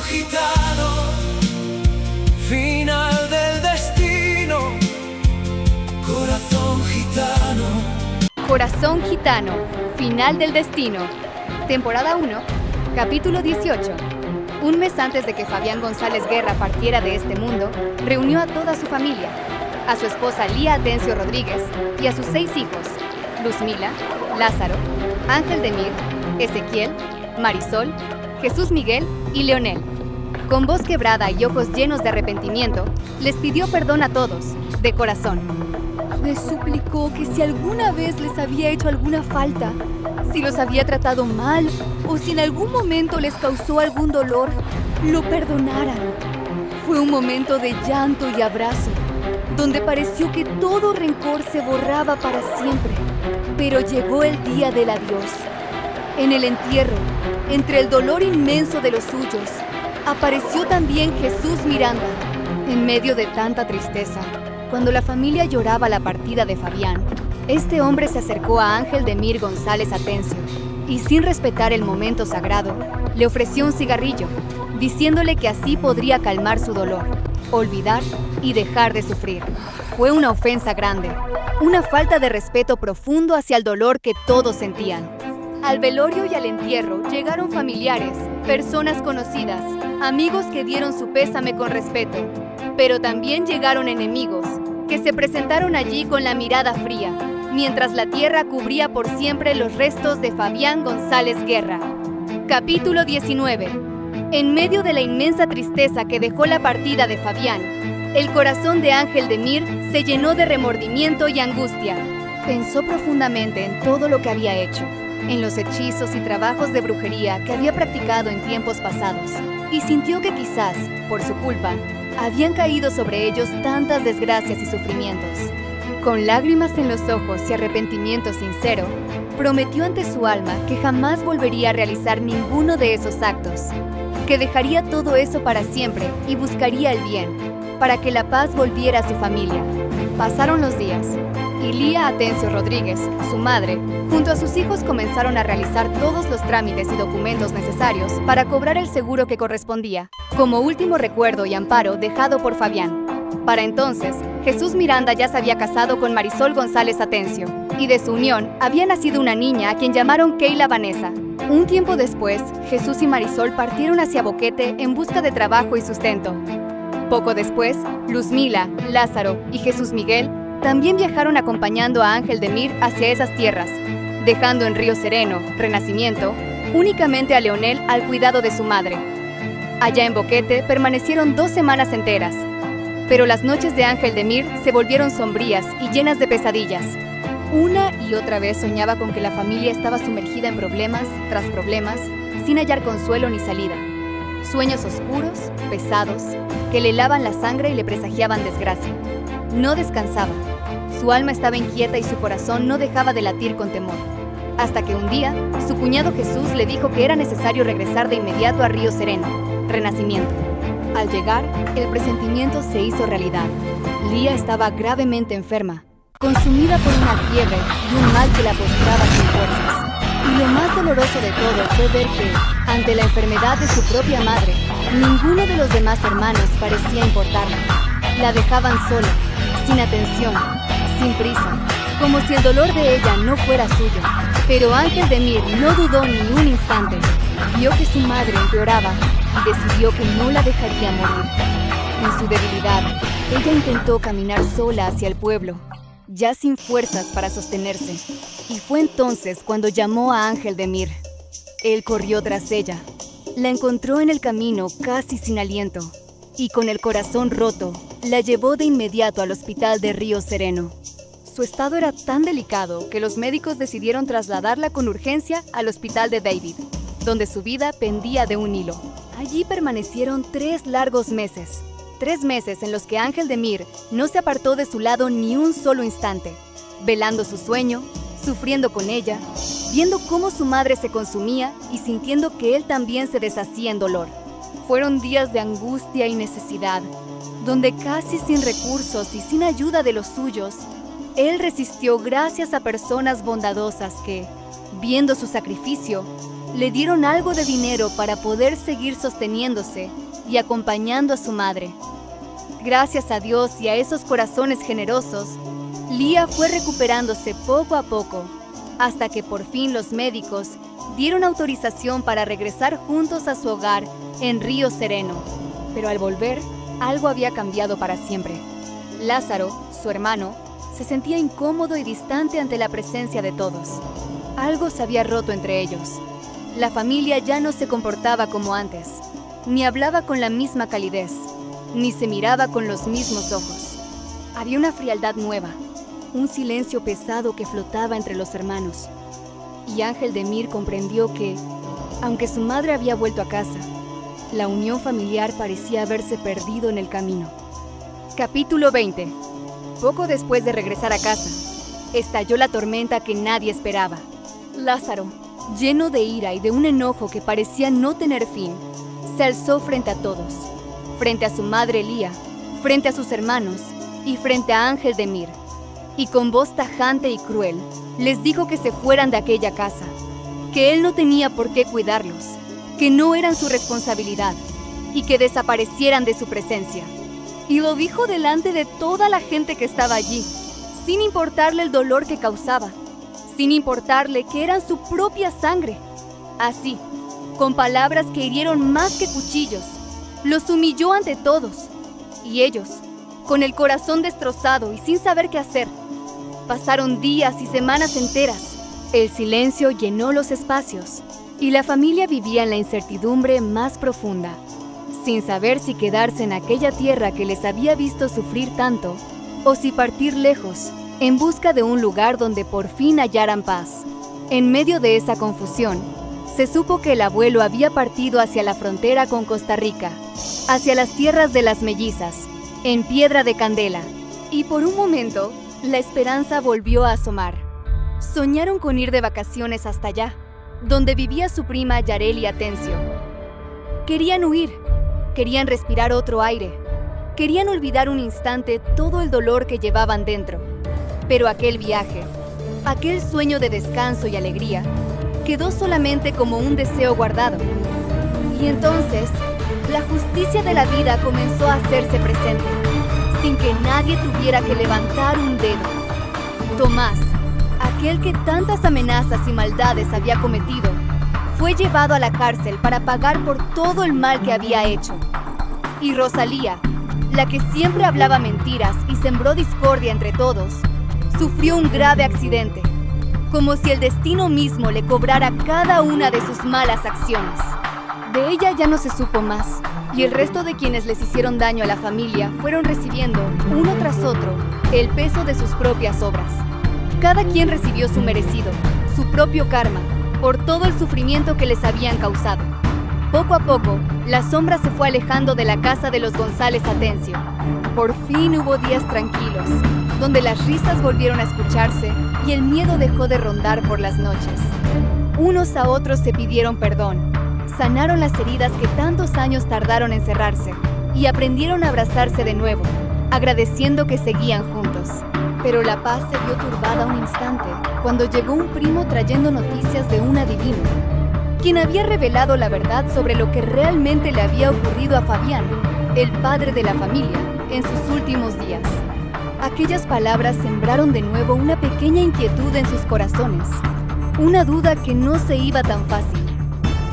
gitano, final del destino. Corazón gitano. Corazón gitano, final del destino. Temporada 1, capítulo 18. Un mes antes de que Fabián González Guerra partiera de este mundo, reunió a toda su familia, a su esposa Lía Atencio Rodríguez y a sus 6 hijos, Luzmila, Lázaro, Ángel Demir, Ezequiel, Marisol, Jesús Miguel y Leonel. Con voz quebrada y ojos llenos de arrepentimiento, les pidió perdón a todos, de corazón. Les suplicó que si alguna vez les había hecho alguna falta, si los había tratado mal o si en algún momento les causó algún dolor, lo perdonaran. Fue un momento de llanto y abrazo, donde pareció que todo rencor se borraba para siempre. Pero llegó el día del adiós. En el entierro, entre el dolor inmenso de los suyos, apareció también Jesús Miranda. En medio de tanta tristeza, cuando la familia lloraba la partida de Fabián, este hombre se acercó a Ángel Demir González Atencio y, sin respetar el momento sagrado, le ofreció un cigarrillo, diciéndole que así podría calmar su dolor, olvidar y dejar de sufrir. Fue una ofensa grande, una falta de respeto profundo hacia el dolor que todos sentían. Al velorio y al entierro llegaron familiares, personas conocidas, amigos que dieron su pésame con respeto, pero también llegaron enemigos, que se presentaron allí con la mirada fría, mientras la tierra cubría por siempre los restos de Fabián González Guerra. Capítulo 19. En medio de la inmensa tristeza que dejó la partida de Fabián, el corazón de Ángel Demir se llenó de remordimiento y angustia. Pensó profundamente en todo lo que había hecho, en los hechizos y trabajos de brujería que había practicado en tiempos pasados, y sintió que quizás, por su culpa, habían caído sobre ellos tantas desgracias y sufrimientos. Con lágrimas en los ojos y arrepentimiento sincero, prometió ante su alma que jamás volvería a realizar ninguno de esos actos, que dejaría todo eso para siempre y buscaría el bien, para que la paz volviera a su familia. Pasaron los días, y Lía Atencio Rodríguez, su madre, junto a sus hijos comenzaron a realizar todos los trámites y documentos necesarios para cobrar el seguro que correspondía, como último recuerdo y amparo dejado por Fabián. Para entonces, Jesús Miranda ya se había casado con Marisol González Atencio, y de su unión había nacido una niña a quien llamaron Keila Vanessa. Un tiempo después, Jesús y Marisol partieron hacia Boquete en busca de trabajo y sustento. Poco después, Luzmila, Lázaro y Jesús Miguel también viajaron acompañando a Ángel Demir hacia esas tierras, dejando en Río Sereno, Renacimiento, únicamente a Leonel al cuidado de su madre. Allá en Boquete permanecieron 2 semanas enteras, pero las noches de Ángel Demir se volvieron sombrías y llenas de pesadillas. Una y otra vez soñaba con que la familia estaba sumergida en problemas tras problemas, sin hallar consuelo ni salida. Sueños oscuros, pesados, que le helaban la sangre y le presagiaban desgracia. No descansaba. Su alma estaba inquieta y su corazón no dejaba de latir con temor. Hasta que un día, su cuñado Jesús le dijo que era necesario regresar de inmediato a Río Sereno, Renacimiento. Al llegar, el presentimiento se hizo realidad. Lía estaba gravemente enferma, consumida por una fiebre y un mal que la postraba sin fuerzas. Y lo más doloroso de todo fue ver que, ante la enfermedad de su propia madre, ninguno de los demás hermanos parecía importarle. La dejaban sola, sin atención, sin prisa, como si el dolor de ella no fuera suyo. Pero Ángel Demir no dudó ni un instante. Vio que su madre empeoraba y decidió que no la dejaría morir. En su debilidad, ella intentó caminar sola hacia el pueblo, ya sin fuerzas para sostenerse. Y fue entonces cuando llamó a Ángel Demir. Él corrió tras ella. La encontró en el camino casi sin aliento y con el corazón roto, la llevó de inmediato al hospital de Río Sereno. Su estado era tan delicado que los médicos decidieron trasladarla con urgencia al hospital de David, donde su vida pendía de un hilo. Allí permanecieron 3 largos meses. 3 meses en los que Ángel Demir no se apartó de su lado ni un solo instante, velando su sueño, sufriendo con ella, viendo cómo su madre se consumía y sintiendo que él también se deshacía en dolor. Fueron días de angustia y necesidad, donde casi sin recursos y sin ayuda de los suyos, él resistió gracias a personas bondadosas que, viendo su sacrificio, le dieron algo de dinero para poder seguir sosteniéndose y acompañando a su madre. Gracias a Dios y a esos corazones generosos, Lía fue recuperándose poco a poco, hasta que por fin los médicos dieron autorización para regresar juntos a su hogar en Río Sereno. Pero al volver, algo había cambiado para siempre. Lázaro, su hermano, se sentía incómodo y distante ante la presencia de todos. Algo se había roto entre ellos. La familia ya no se comportaba como antes, ni hablaba con la misma calidez, ni se miraba con los mismos ojos. Había una frialdad nueva, un silencio pesado que flotaba entre los hermanos. Y Ángel de Mir comprendió que, aunque su madre había vuelto a casa, la unión familiar parecía haberse perdido en el camino. Capítulo 20. Poco después de regresar a casa, estalló la tormenta que nadie esperaba. Lázaro, lleno de ira y de un enojo que parecía no tener fin, se alzó frente a todos, frente a su madre Lía, frente a sus hermanos y frente a Ángel de Mir, y con voz tajante y cruel les dijo que se fueran de aquella casa, que él no tenía por qué cuidarlos, que no eran su responsabilidad y que desaparecieran de su presencia. Y lo dijo delante de toda la gente que estaba allí, sin importarle el dolor que causaba, sin importarle que eran su propia sangre. Así, con palabras que hirieron más que cuchillos, los humilló ante todos. Y ellos, con el corazón destrozado y sin saber qué hacer, pasaron días y semanas enteras. El silencio llenó los espacios y la familia vivía en la incertidumbre más profunda, sin saber si quedarse en aquella tierra que les había visto sufrir tanto o si partir lejos en busca de un lugar donde por fin hallaran paz. En medio de esa confusión, se supo que el abuelo había partido hacia la frontera con Costa Rica, hacia las tierras de las mellizas, en Piedra de Candela, y por un momento, la esperanza volvió a asomar. Soñaron con ir de vacaciones hasta allá, donde vivía su prima Yareli Atencio. Querían huir, querían respirar otro aire, querían olvidar un instante todo el dolor que llevaban dentro. Pero aquel viaje, aquel sueño de descanso y alegría, quedó solamente como un deseo guardado. Y entonces, la justicia de la vida comenzó a hacerse presente, sin que nadie tuviera que levantar un dedo. Tomás, aquel que tantas amenazas y maldades había cometido, fue llevado a la cárcel para pagar por todo el mal que había hecho. Y Rosalía, la que siempre hablaba mentiras y sembró discordia entre todos, sufrió un grave accidente, como si el destino mismo le cobrara cada una de sus malas acciones. De ella ya no se supo más, y el resto de quienes les hicieron daño a la familia fueron recibiendo, uno tras otro, el peso de sus propias obras. Cada quien recibió su merecido, su propio karma, por todo el sufrimiento que les habían causado. Poco a poco, la sombra se fue alejando de la casa de los González Atencio. Por fin hubo días tranquilos, donde las risas volvieron a escucharse y el miedo dejó de rondar por las noches. Unos a otros se pidieron perdón, sanaron las heridas que tantos años tardaron en cerrarse y aprendieron a abrazarse de nuevo, agradeciendo que seguían juntos. Pero la paz se vio turbada un instante cuando llegó un primo trayendo noticias de un adivino, quien había revelado la verdad sobre lo que realmente le había ocurrido a Fabián, el padre de la familia, en sus últimos días. Aquellas palabras sembraron de nuevo una pequeña inquietud en sus corazones, una duda que no se iba tan fácil.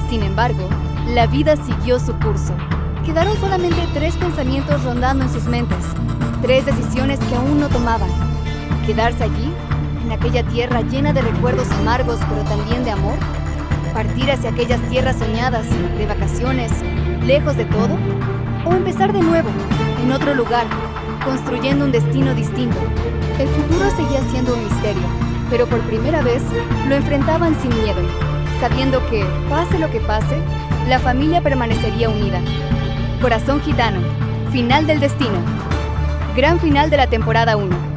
Sin embargo, la vida siguió su curso. Quedaron solamente 3 pensamientos rondando en sus mentes, 3 decisiones que aún no tomaban. Quedarse allí, en aquella tierra llena de recuerdos amargos pero también de amor. Partir hacia aquellas tierras soñadas, de vacaciones, lejos de todo. O empezar de nuevo, en otro lugar, construyendo un destino distinto. El futuro seguía siendo un misterio, pero por primera vez lo enfrentaban sin miedo, sabiendo que, pase lo que pase, la familia permanecería unida. Corazón Gitano, final del destino. Gran final de la temporada 1.